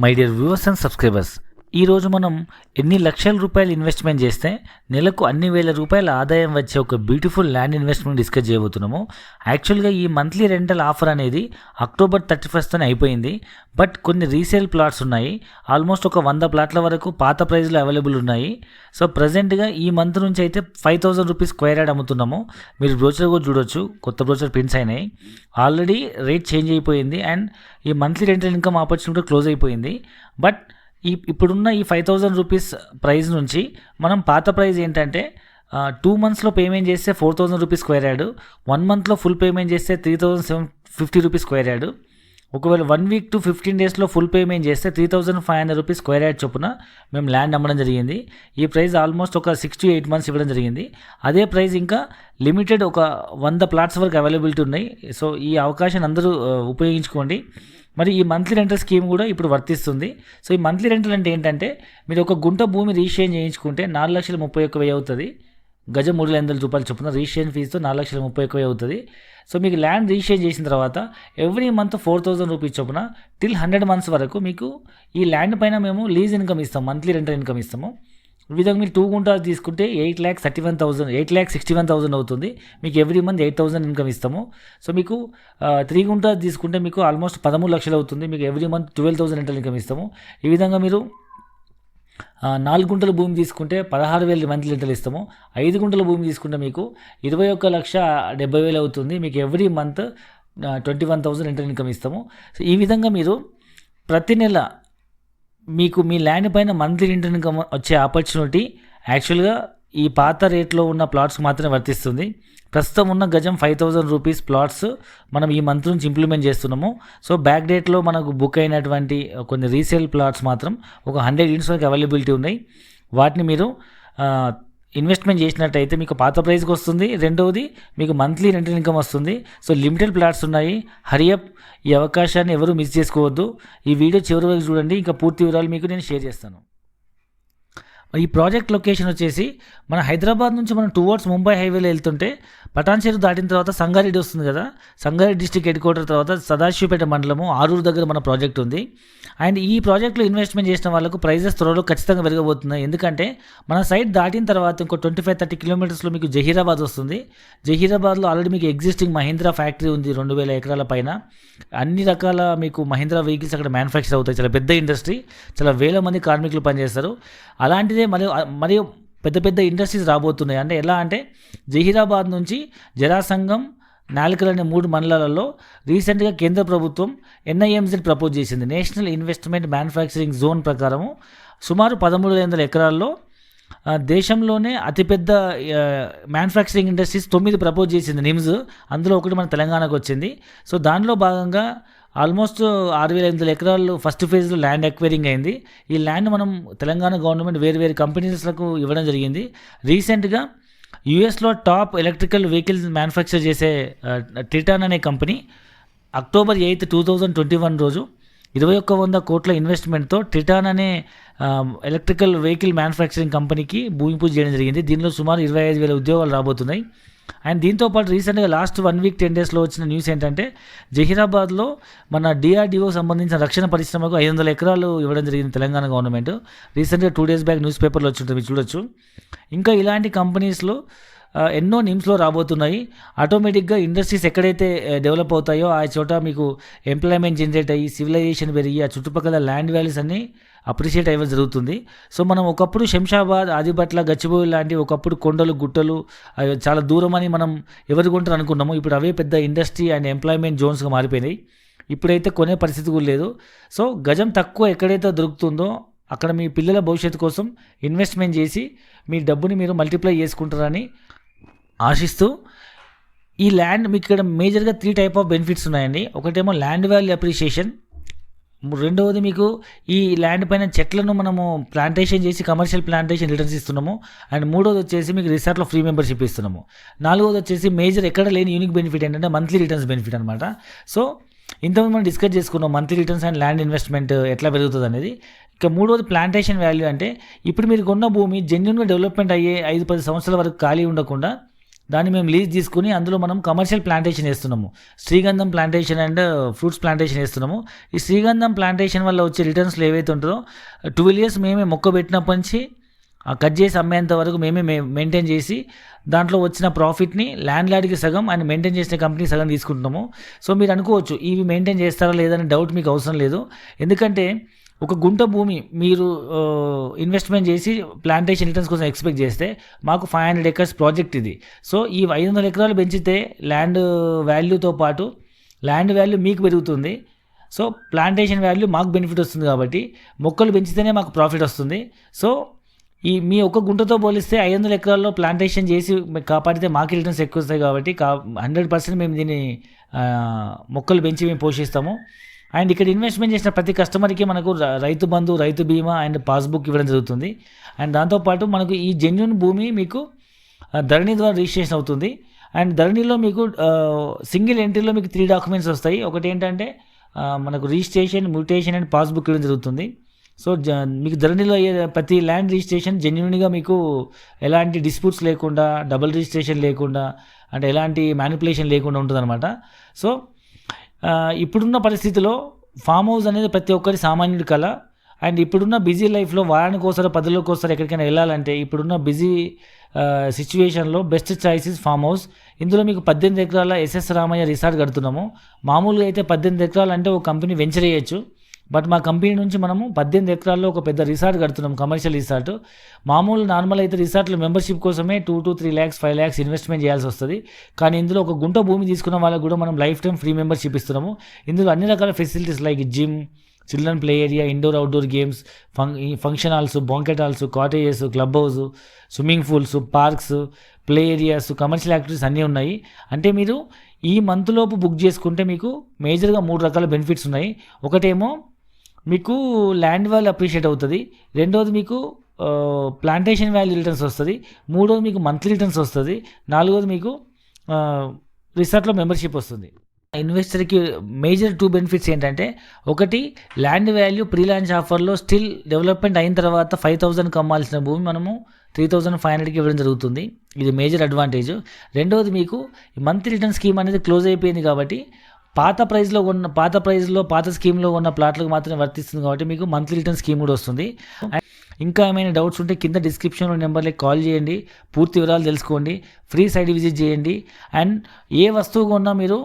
My dear viewers and subscribers, ఈరోజు మనం ఎన్ని లక్షల రూపాయలు ఇన్వెస్ట్మెంట్ చేస్తే నెలకు అన్ని వేల రూపాయల ఆదాయం వచ్చే ఒక బ్యూటిఫుల్ ల్యాండ్ ఇన్వెస్ట్మెంట్ డిస్కస్ చేయబోతున్నాము. యాక్చువల్గా ఈ మంత్లీ రెంటల్ ఆఫర్ అనేది అక్టోబర్ 31st అయిపోయింది. బట్ కొన్ని రీసేల్ ప్లాట్స్ ఉన్నాయి. ఆల్మోస్ట్ ఒక 100 ప్లాట్ల వరకు పాత ప్రైస్లో అవైలబుల్ ఉన్నాయి. సో ప్రజెంట్గా ఈ మంత్ నుంచి అయితే 5,000 రూపీస్ స్క్వేర్ యార్డ్ అమ్ముతున్నాము. మీరు బ్రోచర్ కూడా చూడొచ్చు, కొత్త బ్రోచర్ ప్రింట్స్ అయినాయి. ఆల్రెడీ రేట్ చేంజ్ అయిపోయింది అండ్ ఈ monthly rental income opportunity close అయిపోయింది. బట్ ఇప్పుడున్న ఈ 5,000 రూపీస్ ప్రైస్ నుంచి మనం పాత ప్రైస్ ఏంటంటే 2 monthsలో పేమెంట్ చేస్తే 4,000 రూపీస్ స్క్వేర్ యార్డ్, 1 monthలో ఫుల్ పేమెంట్ చేస్తే 3,750 రూపీస్ స్క్వేర్ యార్డ్, ఒకవేళ 1 week to 15 daysలో ఫుల్ పేమెంట్ చేస్తే 3,500 రూపీస్ స్క్వేర్ యార్డ్ చొప్పున మేము ల్యాండ్ అమ్మడం జరిగింది. ఈ ప్రైస్ ఆల్మోస్ట్ ఒక 6 to 8 months ఇవ్వడం జరిగింది. అదే ప్రైస్ ఇంకా లిమిటెడ్ ఒక 100 ప్లాట్స్ వరకు అవైలబిలిటీ ఉన్నాయి. సో ఈ అవకాశాన్ని అందరూ ఉపయోగించుకోండి. మరి ఈ మంత్లీ రెంటల్ స్కీమ్ కూడా ఇప్పుడు వర్తిస్తుంది. సో ఈ మంత్లీ రెంటల్ అంటే ఏంటంటే, మీరు ఒక గుంట భూమి రిజిస్ట్రేషన్ చేయించుకుంటే 4,31,000 అవుతుంది. గజం 3,500 రూపాయలు చొప్పున రిజిస్ట్రేషన్ ఫీజుతో 4,31,000 అవుతుంది. సో మీకు ల్యాండ్ రిజిస్ట్రేషన్ చేసిన తర్వాత ఎవ్రీ మంత్ 4,000 రూపీస్ చొప్పున టిల్ 100 months వరకు మీకు ఈ ల్యాండ్ పైన మేము లీజ్ ఇన్కమ్ ఇస్తాం, మంత్లీ రెంటల్ ఇన్కమ్ ఇస్తాము. ఈ విధంగా మీరు 2 గుంటాలు తీసుకుంటే 8,61,000 అవుతుంది. మీకు ఎవ్రీ మంత్ 8,000 ఇన్కమ్ ఇస్తాము. సో మీకు 3 గుంటాలు తీసుకుంటే మీకు ఆల్మోస్ట్ 13 లక్షలు అవుతుంది. మీకు ఎవ్రీ మంత్ 12,000 రెంటల్ ఇన్కమ్ ఇస్తాము. ఈ విధంగా మీరు 4 గుంటల భూమి తీసుకుంటే 16,000 మంత్లీ రెంటల్ ఇస్తాము. 5 గుంటల భూమి తీసుకుంటే మీకు 21,70,000 అవుతుంది. మీకు ఎవ్రీ మంత్ 21,000 రెంటల్ ఇన్కమ్ ఇస్తాము. సో ఈ విధంగా మీరు ప్రతి నెల మీకు మీ ల్యాండ్ పైన మంత్లీ రెంటల్ ఇన్కమ్ వచ్చే ఆపర్చునిటీ యాక్చువల్గా ఈ పాత రేట్లో ఉన్న ప్లాట్స్కి మాత్రమే వర్తిస్తుంది. ప్రస్తుతం ఉన్న గజం 5,000 రూపీస్ ప్లాట్స్ మనం ఈ మంత్ నుంచి ఇంప్లిమెంట్ చేస్తున్నాము. సో బ్యాక్ డేట్లో మనకు బుక్ అయినటువంటి కొన్ని రీసేల్ ప్లాట్స్ మాత్రం ఒక 100 యూనిట్స్ వరకు అవైలబిలిటీ ఉన్నాయి. వాటిని మీరు ఇన్వెస్ట్మెంట్ చేసినట్టయితే మీకు పాత ప్రైస్కి వస్తుంది. రెండవది మీకు మంత్లీ రెంటల్ ఇన్కమ్ వస్తుంది. సో లిమిటెడ్ ప్లాట్స్ ఉన్నాయి. హరియప్, ఈ అవకాశాన్ని ఎవరు మిస్ చేసుకోవద్దు. ఈ వీడియో చివరి వరకు చూడండి, ఇంకా పూర్తి వివరాలు మీకు నేను షేర్ చేస్తాను. ఈ ప్రాజెక్ట్ లొకేషన్ వచ్చేసి మన హైదరాబాద్ నుంచి మనం టువర్డ్స్ ముంబై హైవేలో వెళ్తుంటే పటాన్ చెరువు దాటిన తర్వాత సంగారెడ్డి వస్తుంది కదా, సంగారెడ్డి డిస్ట్రిక్ట్ హెడ్ క్వార్టర్ తర్వాత సదాశివపేట మండలము ఆరూరు దగ్గర మన ప్రాజెక్ట్ ఉంది. అండ్ ఈ ప్రాజెక్ట్లో ఇన్వెస్ట్మెంట్ చేసిన వాళ్ళకు ప్రైజెస్ త్వరలో ఖచ్చితంగా పెరగబోతున్నాయి. ఎందుకంటే మన సైట్ దాటిన తర్వాత ఇంకో 25-30 కిలోమీటర్స్లో మీకు జహీరాబాద్ వస్తుంది. జహీరాబాద్లో ఆల్రెడీ మీకు ఎగ్జిస్టింగ్ మహీంద్రా ఫ్యాక్టరీ ఉంది 2,000 ఎకరాల పైన. అన్ని రకాల మీకు మహీంద్రా వెహికల్స్ అక్కడ మ్యానుఫ్యాక్చర్ అవుతాయి. చాలా పెద్ద ఇండస్ట్రీ, చాలా వేల మంది కార్మికులు పనిచేస్తారు. అలాంటిదే మరియు పెద్ద పెద్ద ఇండస్ట్రీస్ రాబోతున్నాయి. అంటే ఎలా అంటే జహీరాబాద్ నుంచి జరాసంగం, నాల్కల్ అనే 3 మండలాలలో రీసెంట్గా కేంద్ర ప్రభుత్వం NIMZ ప్రపోజ్ చేసింది. నేషనల్ ఇన్వెస్ట్మెంట్ మ్యానుఫ్యాక్చరింగ్ జోన్ ప్రకారము సుమారు 13,500 ఎకరాల్లో దేశంలోనే అతిపెద్ద మ్యానుఫ్యాక్చరింగ్ ఇండస్ట్రీస్ 9 ప్రపోజ్ చేసింది నిమ్స్. అందులో ఒకటి మన తెలంగాణకు వచ్చింది. సో దానిలో భాగంగా ఆల్మోస్ట్ 6,500 ఎకరాలు ఫస్ట్ ఫేజ్లో ల్యాండ్ ఎక్వైరింగ్ అయింది. ఈ ల్యాండ్ మనం తెలంగాణ గవర్నమెంట్ వేరు కంపెనీస్లకు ఇవ్వడం జరిగింది. రీసెంట్గా యూఎస్లో టాప్ ఎలక్ట్రికల్ వెహికల్స్ మ్యానుఫ్యాక్చర్ చేసే టిటాన్ అనే కంపెనీ October 8, 2021 రోజు 2,100 కోట్ల ఇన్వెస్ట్మెంట్తో టిటాన్ అనే ఎలక్ట్రికల్ వెహికల్ మ్యానుఫ్యాక్చరింగ్ కంపెనీకి భూమి పూజ చేయడం జరిగింది. దీనిలో సుమారు 25,000 ఉద్యోగాలు రాబోతున్నాయి. అండ్ దీంతోపాటు రీసెంట్గా లాస్ట్ 1 week 10 daysలో వచ్చిన న్యూస్ ఏంటంటే జహీరాబాద్లో మన DRDO సంబంధించిన రక్షణ పరిశ్రమకు 500 ఎకరాలు ఇవ్వడం జరిగింది తెలంగాణ గవర్నమెంట్. రీసెంట్గా 2 days బ్యాక్ న్యూస్ పేపర్లో వచ్చి ఉంటుంది, మీరు చూడొచ్చు. ఇంకా ఇలాంటి కంపెనీస్లో ఎన్నో నిమ్స్లో రాబోతున్నాయి. ఆటోమేటిక్గా ఇండస్ట్రీస్ ఎక్కడైతే డెవలప్ అవుతాయో ఆ చోట మీకు ఎంప్లాయ్మెంట్ జనరేట్ అయ్యి సివిలైజేషన్ పెరిగి ఆ చుట్టుపక్కల ల్యాండ్ వాల్యూస్ అన్నీ అప్రిషియేట్ అయ్యడం జరుగుతుంది. సో మనం ఒకప్పుడు శంషాబాద్, ఆదిబట్ల, గచ్చిబౌలి లాంటి ఒకప్పుడు కొండలు, గుట్టలు చాలా దూరం అని మనం ఎవరు కొంటారు అనుకున్నాము. ఇప్పుడు అవే పెద్ద ఇండస్ట్రీ అండ్ ఎంప్లాయ్మెంట్ జోన్స్గా మారిపోయినాయి. ఇప్పుడైతే కొనే పరిస్థితి కూడా లేదు. సో గజం తక్కువ ఎక్కడైతే దొరుకుతుందో అక్కడ మీ పిల్లల భవిష్యత్తు కోసం ఇన్వెస్ట్మెంట్ చేసి మీ డబ్బుని మీరు మల్టిప్లై చేసుకుంటారని ఆశిస్తూ, ఈ ల్యాండ్ మీకు ఇక్కడ మేజర్గా 3 type ఆఫ్ బెనిఫిట్స్ ఉన్నాయండి. ఒకటేమో ల్యాండ్ వాల్యూ అప్రిషియేషన్, రెండవది మీకు ఈ ల్యాండ్ పైన చెట్లను మనము ప్లాంటేషన్ చేసి కమర్షియల్ ప్లాంటేషన్ రిటర్న్స్ ఇస్తున్నాము. అండ్ మూడోది వచ్చేసి మీకు రిసార్ట్లో ఫ్రీ మెంబర్షిప్ ఇస్తున్నాము. నాలుగోది వచ్చేసి మేజర్ ఎక్కడ లేని యూనిక్ బెనిఫిట్ ఏంటంటే మంత్లీ రిటర్న్స్ బెనిఫిట్ అనమాట. సో ఇంతకుముందు మనం డిస్కస్ చేసుకున్నాం monthly returns and land investment ఎట్లా పెరుగుతుంది అనేది. ఇక మూడోది ప్లాంటేషన్ వాల్యూ, అంటే ఇప్పుడు మీరు కొన్న భూమి జెన్యున్గా డెవలప్మెంట్ అయ్యే 5-10 సంవత్సరాల వరకు ఖాళీ ఉండకుండా దాన్ని మేము లీజ్ తీసుకుని అందులో మనం కమర్షియల్ ప్లాంటేషన్ వేస్తున్నాము. శ్రీగంధం ప్లాంటేషన్ అండ్ ఫ్రూట్స్ ప్లాంటేషన్ వేస్తున్నాము. ఈ శ్రీగంధం ప్లాంటేషన్ వల్ల వచ్చే రిటర్న్స్లో ఏవైతే ఉంటుందో 12 years మేమే మొక్క పెట్టినప్పటి నుంచి కట్ చేసి అమ్మేంత వరకు మేమే మెయింటైన్ చేసి దాంట్లో వచ్చిన ప్రాఫిట్ని ల్యాండ్ లార్డ్కి సగం అండ్ మెయింటైన్ చేసిన కంపెనీ సగం తీసుకుంటున్నాము. సో మీరు అనుకోవచ్చు ఇవి మెయింటైన్ చేస్తారా లేదని డౌట్ మీకు అవసరం లేదు. ఎందుకంటే ఒక గుంట భూమి మీరు ఇన్వెస్ట్మెంట్ చేసి ప్లాంటేషన్ రిటర్న్స్ కోసం ఎక్స్పెక్ట్ చేస్తే మాకు 500 acres ప్రాజెక్ట్ ఇది. సో ఈ 500 ఎకరాలు పెంచితే ల్యాండ్ వాల్యూతో పాటు ల్యాండ్ వాల్యూ మీకు పెరుగుతుంది. సో ప్లాంటేషన్ వాల్యూ మాకు బెనిఫిట్ వస్తుంది కాబట్టి మొక్కలు పెంచితేనే మాకు ప్రాఫిట్ వస్తుంది. సో ఈ మీ ఒక్క గుంటతో పోలిస్తే 500 ఎకరాల్లో ప్లాంటేషన్ చేసి కాపాడితే మాకు రిటర్న్స్ ఎక్కువ వస్తాయి కాబట్టి 100% మేము దీన్ని మొక్కలు పెంచి మేము పోషిస్తాము. అండ్ ఇక్కడ ఇన్వెస్ట్మెంట్ చేసిన ప్రతి కస్టమర్కి మనకు రైతు బంధు, రైతు బీమా అండ్ పాస్బుక్ ఇవ్వడం జరుగుతుంది. అండ్ దాంతోపాటు మనకు ఈ జెన్యూన్ భూమి మీకు ధరణి ద్వారా రిజిస్ట్రేషన్ అవుతుంది. అండ్ ధరణిలో మీకు సింగిల్ ఎంట్రీలో మీకు 3 documents వస్తాయి. ఒకటి ఏంటంటే మనకు రిజిస్ట్రేషన్, మ్యూటేషన్ అండ్ పాస్బుక్ ఇవ్వడం జరుగుతుంది. సో మీకు ధరణిలో ప్రతి ల్యాండ్ రిజిస్ట్రేషన్ జెన్యూన్గా మీకు ఎలాంటి డిస్ప్యూట్స్ లేకుండా, డబుల్ రిజిస్ట్రేషన్ లేకుండా, అంటే ఎలాంటి మ్యానిపులేషన్ లేకుండా ఉంటుందన్నమాట. సో ఇప్పుడున్న పరిస్థితిలో ఫామ్ హౌస్ అనేది ప్రతి ఒక్కరి సామాన్యుడి కళ. అండ్ ఇప్పుడున్న బిజీ లైఫ్లో వారానికి ఒకసారి 10 రోజులకు ఒకసారి ఎక్కడికైనా వెళ్ళాలంటే ఇప్పుడున్న బిజీ సిచ్యువేషన్లో best choice is farm house. ఇందులో మీకు 18 ఎకరాల ఎస్ఎస్ రామయ్య రిసార్ట్ కడుతున్నాము. మామూలుగా అయితే 18 ఎకరాలు అంటే ఒక కంపెనీ వెంచర్ చేయొచ్చు. బట్ మా కంపెనీ నుంచి మనము 18 ఎకరాల్లో ఒక పెద్ద రిసార్ట్ కడుతున్నాం, కమర్షియల్ రిసార్ట్. నార్మల్ అయితే రిసార్ట్లో మెంబర్షిప్ కోసమే 2 to 3 lakhs 5 lakhs ఇన్వెస్ట్మెంట్ చేయాల్సి వస్తుంది. కానీ ఇందులో ఒక గుంట భూమి తీసుకున్న వాళ్ళకు కూడా మనం లైఫ్ టైం ఫ్రీ మెంబర్షిప్ ఇస్తున్నాము. ఇందులో అన్ని రకాల facilities like gym, children play area, indoor outdoor games, function halls, banquet halls, cottages, club house, swimming pools, parks, play areas, commercial activities అన్నీ ఉన్నాయి. అంటే మీరు ఈ మంత్లోపు బుక్ చేసుకుంటే మీకు మేజర్గా 3 రకాల బెనిఫిట్స్ ఉన్నాయి. ఒకటేమో మీకు ల్యాండ్ వాల్యూ అప్రిషియేట్ అవుతుంది, రెండోది మీకు ప్లాంటేషన్ వాల్యూ రిటర్న్స్ వస్తుంది, మూడోది మీకు మంత్లీ రిటర్న్స్ వస్తుంది, నాలుగోది మీకు రిసార్ట్లో మెంబర్షిప్ వస్తుంది. ఇన్వెస్టర్కి మేజర్ 2 బెనిఫిట్స్ ఏంటంటే, ఒకటి ల్యాండ్ వాల్యూ ప్రీ లాంచ్ ఆఫర్లో స్టిల్ డెవలప్మెంట్ అయిన తర్వాత 5,000కి అమ్మాల్సిన భూమి మనము 3,500కి ఇవ్వడం జరుగుతుంది. ఇది మేజర్ అడ్వాంటేజ్. రెండవది మీకు మంత్లీ రిటర్న్ స్కీమ్ అనేది క్లోజ్ అయిపోయింది కాబట్టి పాత స్కీమ్లో ఉన్న ప్లాట్లకు మాత్రమే వర్తిస్తుంది కాబట్టి మీకు మంత్లీ రిటర్న్ స్కీమ్ కూడా వస్తుంది. ఇంకా ఏమైనా డౌట్స్ ఉంటే కింద డిస్క్రిప్షన్లో నెంబర్లకి కాల్ చేయండి, పూర్తి వివరాలు తెలుసుకోండి, ఫ్రీ సైట్ విజిట్ చేయండి. అండ్ ఏ వస్తువు కొన్నా మీరు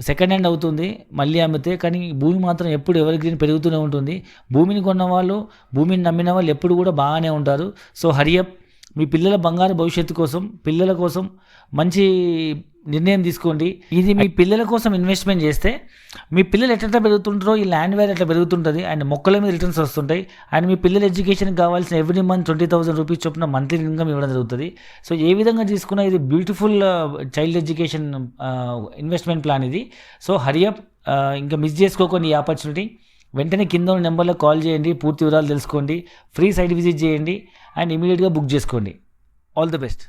సెకండ్ హ్యాండ్ అవుతుంది మళ్ళీ అమ్మితే, కానీ భూమి మాత్రం ఎప్పుడు ఎవరి గ్రీన్ పెరుగుతూనే ఉంటుంది. భూమిని కొన్న వాళ్ళు, భూమిని నమ్మిన వాళ్ళు ఎప్పుడు కూడా బాగానే ఉంటారు. సో హరియప్, మీ పిల్లల బంగారు భవిష్యత్తు కోసం, పిల్లల కోసం మంచి నిర్ణయం తీసుకోండి. ఇది మీ పిల్లల కోసం ఇన్వెస్ట్మెంట్ చేస్తే మీ పిల్లలు ఎట్లా పెరుగుతుంటారో ఈ ల్యాండ్ వాల్యూ ఎట్లా పెరుగుతుంటుంది. అండ్ మొక్కల మీద రిటర్న్స్ వస్తుంటాయి. అండ్ మీ పిల్లల ఎడ్యుకేషన్కి కావాల్సిన ఎవ్రీ మంత్ 20,000 రూపీస్ చొప్పున మంత్లీ ఇన్కమ్ ఇవ్వడం జరుగుతుంది. సో ఏ విధంగా తీసుకున్నా ఇది beautiful child education investment plan ఇది. సో హరియప్, ఇంకా మిస్ చేసుకోకండి ఈ ఆపర్చునిటీ. వెంటనే కింద ఉన్న నెంబర్లో కాల్ చేయండి, పూర్తి వివరాలు తెలుసుకోండి, ఫ్రీ సైట్ విజిట్ చేయండి అండ్ ఇమీడియట్గా బుక్ చేసుకోండి. All the best.